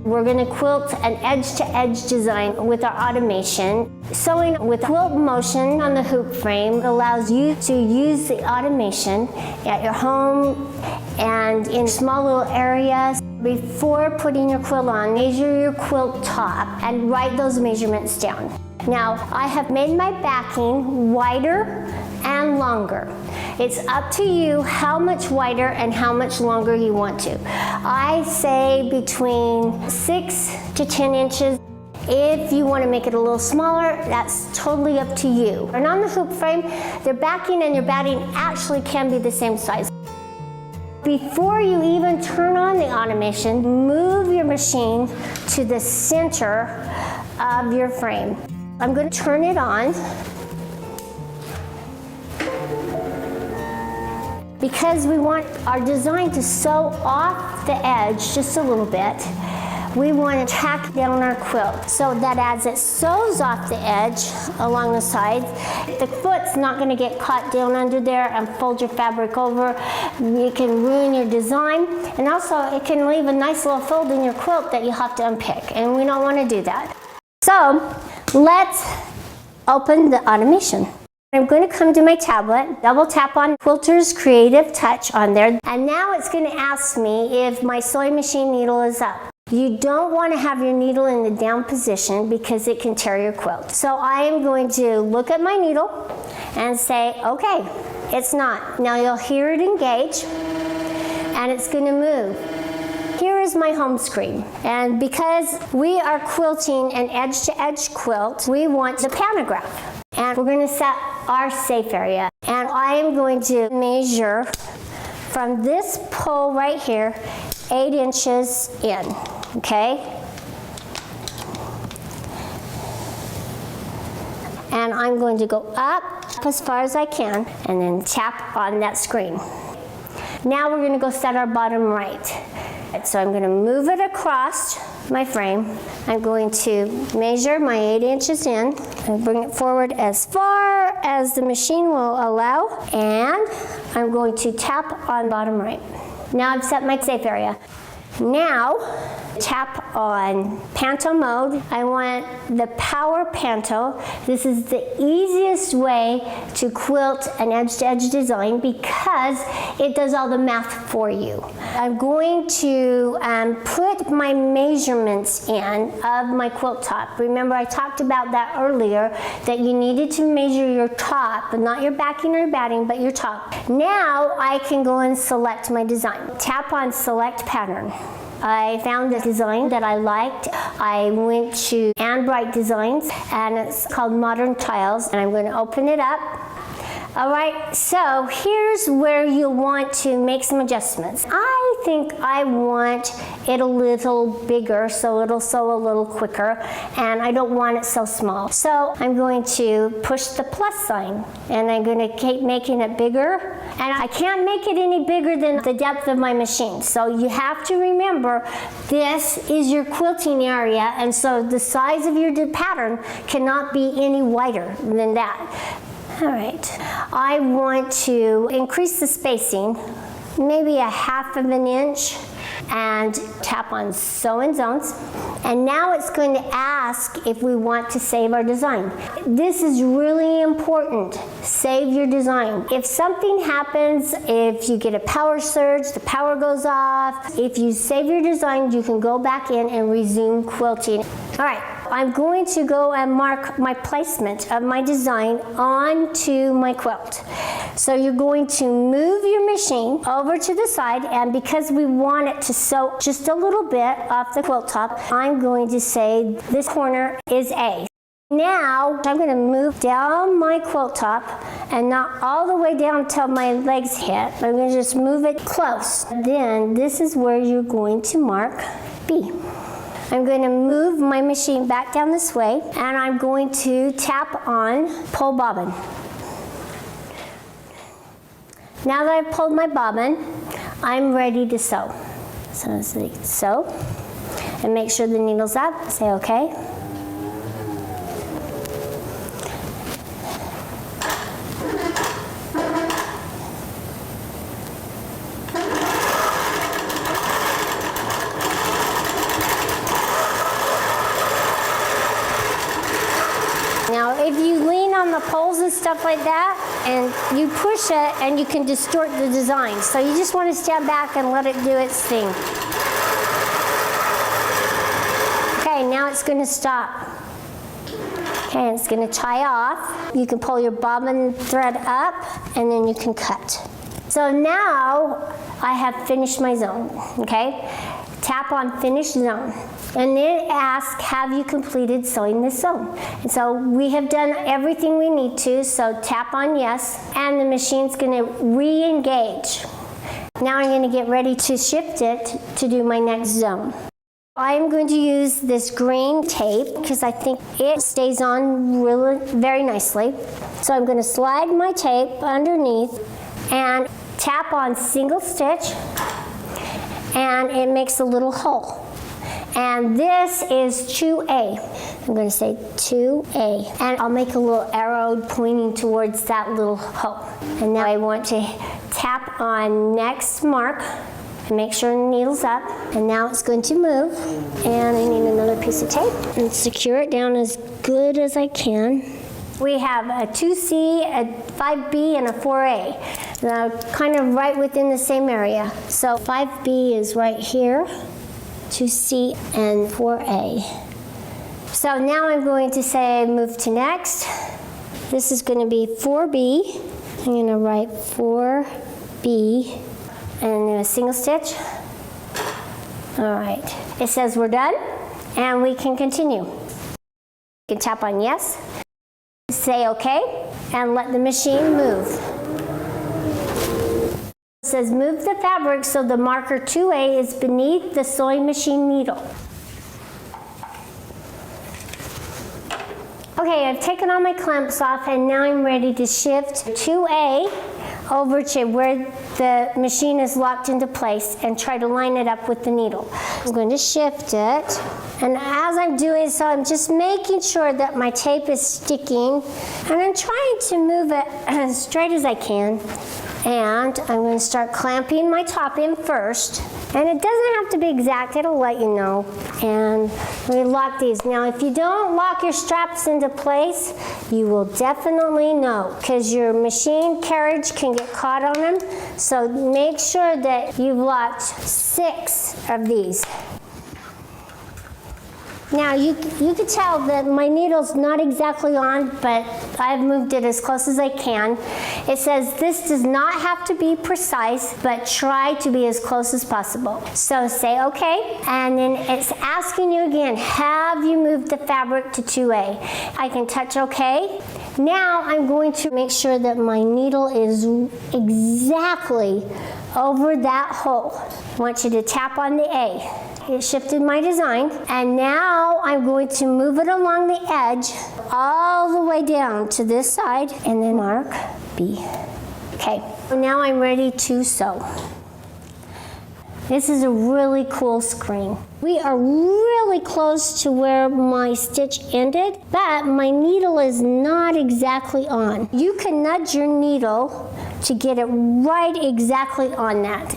we're going to quilt an edge-to-edge design with our automation. Sewing with QuiltMotion on the hoop frame allows you to use the automation at your home and in small little areas. Before putting your quilt on, measure your quilt top and write those measurements down. Now, I have made my backing wider and longer. It's up to you how much wider and how much longer you want to. I say between 6 to 10 inches. If you want to make it a little smaller, that's totally up to you. And on the hoop frame, their backing and your batting actually can be the same size. Before you even turn on the automation, move your machine to the center of your frame. I'm going to turn it on. Because we want our design to sew off the edge just a little bit, we want to tack down our quilt so that as it sews off the edge along the sides, the foot's not going to get caught down under there and fold your fabric over. You can ruin your design, and also it can leave a nice little fold in your quilt that you have to unpick, and we don't want to do that. So let's open the automation. I'm going to come to my tablet, double tap on Quilter's Creative Touch on there, and now it's going to ask me if my sewing machine needle is up. You don't want to have your needle in the down position because it can tear your quilt. So I am going to look at my needle and say, okay, it's not. Now you'll hear it engage, and it's going to move. Here is my home screen, and because we are quilting an edge-to-edge quilt, we want the pantograph. And we're going to set our safe area. And I am going to measure from this pole right here, 8 inches in, okay? And I'm going to go up as far as I can and then tap on that screen. Now we're going to go set our bottom right. So I'm going to move it across my frame. I'm going to measure my 8 inches in and bring it forward as far as the machine will allow, and I'm going to tap on bottom right. Now I've set my safe area. Now tap on panto mode. I want the power panto. This is the easiest way to quilt an edge-to-edge design because it does all the math for you. I'm going to put my measurements in of my quilt top. Remember, I talked about that earlier, that you needed to measure your top, but not your backing or your batting, but your top. Now I can go and select my design. Tap on select pattern. I found a design that I liked. I went to And Bright Designs, and it's called Modern Tiles, and I'm going to open it up. All right, so here's where you'll want to make some adjustments. I think I want it a little bigger so it'll sew a little quicker, and I don't want it so small. So I'm going to push the plus sign, and I'm going to keep making it bigger. And I can't make it any bigger than the depth of my machine. So you have to remember, this is your quilting area, and so the size of your pattern cannot be any wider than that. All right, I want to increase the spacing, maybe 1/2 inch, and tap on Sew in Zones. And now it's going to ask if we want to save our design. This is really important. Save your design. If something happens, if you get a power surge, the power goes off, if you save your design, you can go back in and resume quilting. All right, I'm going to go and mark my placement of my design onto my quilt. So you're going to move your machine over to the side, and because we want it to sew just a little bit off the quilt top, I'm going to say this corner is A. Now I'm going to move down my quilt top, and not all the way down till my legs hit. I'm going to just move it close. Then this is where you're going to mark B. I'm going to move my machine back down this way, and I'm going to tap on pull bobbin. Now that I've pulled my bobbin, I'm ready to sew. So say sew, and make sure the needle's up, say okay. stuff like that, and you push it and you can distort the design. So you just want to stand back and let it do its thing. Okay, now it's going to stop. Okay, it's going to tie off. You can pull your bobbin thread up and then you can cut. So now I have finished my zone, okay? Tap on finish zone. And then ask, have you completed sewing this zone? And so we have done everything we need to, so tap on yes, and the machine's gonna re-engage. Now I'm gonna get ready to shift it to do my next zone. I'm going to use this green tape because I think it stays on really very nicely. So I'm gonna slide my tape underneath and tap on single stitch, and it makes a little hole. And this is 2A. I'm going to say 2A. And I'll make a little arrow pointing towards that little hole. And now I want to tap on next mark and make sure the needle's up. And now it's going to move. And I need another piece of tape and secure it down as good as I can. We have a 2C, a 5B, and a 4A. They're kind of right within the same area. So 5B is right here, 2C, and 4A. So now I'm going to say move to next. This is going to be 4B. I'm going to write 4B and then a single stitch. All right. It says we're done, and we can continue. You can tap on yes. Say okay, and let the machine move. It says move the fabric so the marker 2A is beneath the sewing machine needle. Okay, I've taken all my clamps off and now I'm ready to shift 2A over to where the machine is locked into place and try to line it up with the needle. I'm going to shift it, and as I'm doing so, I'm just making sure that my tape is sticking, and I'm trying to move it as straight as I can. And I'm going to start clamping my top in first. And it doesn't have to be exact, it'll let you know. And we lock these. Now if you don't lock your straps into place, you will definitely know, because your machine carriage can get caught on them. So make sure that you've locked 6 of these. Now you can tell that my needle's not exactly on, but I've moved it as close as I can. It says this does not have to be precise, but try to be as close as possible. So say okay, and then it's asking you again, have you moved the fabric to 2A? I can touch okay. Now I'm going to make sure that my needle is exactly over that hole. I want you to tap on the A. It shifted my design, and now I'm going to move it along the edge all the way down to this side and then mark B. Okay, now I'm ready to sew. This is a really cool screen. We are really close to where my stitch ended, but my needle is not exactly on. You can nudge your needle to get it right exactly on that.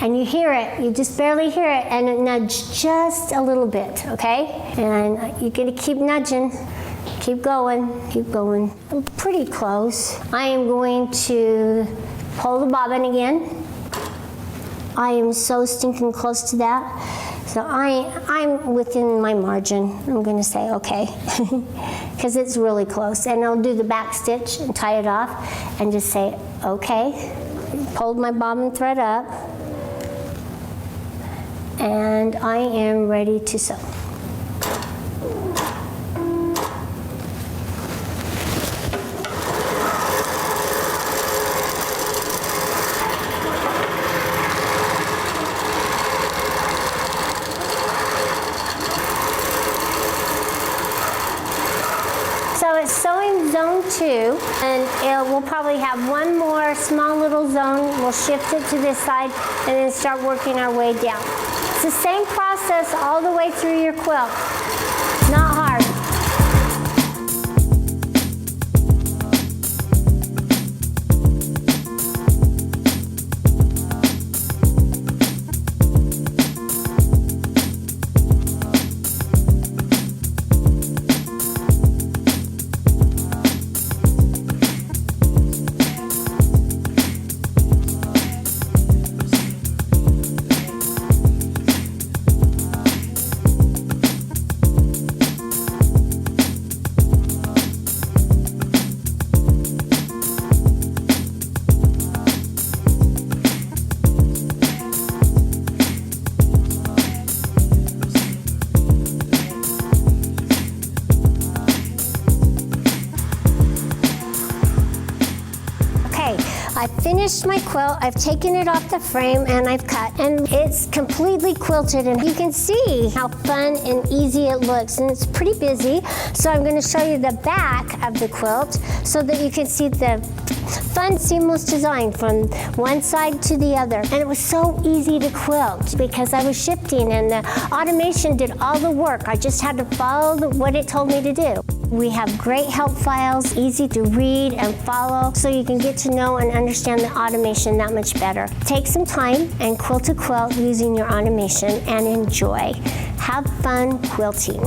And you hear it, you just barely hear it, and it nudged just a little bit, okay? And you're gonna keep nudging, keep going, pretty close. I am going to pull the bobbin again. I am so stinking close to that. So I'm within my margin. I'm gonna say okay, because it's really close. And I'll do the back stitch and tie it off and just say okay. Pulled my bobbin thread up, and I am ready to sew. So it's sewing zone 2, and we'll probably have one more small little zone. We'll shift it to this side and then start working our way down. It's the same process all the way through your quilt. Not hard. finished my quilt. I've taken it off the frame and I've cut, and it's completely quilted, and you can see how fun and easy it looks, and it's pretty busy. So I'm going to show you the back of the quilt so that you can see the fun, seamless design from one side to the other. And it was so easy to quilt because I was shifting and the automation did all the work. I just had to follow what it told me to do. We have great help files, easy to read and follow, so you can get to know and understand the automation that much better. Take some time and quilt a quilt using your automation and enjoy. Have fun quilting.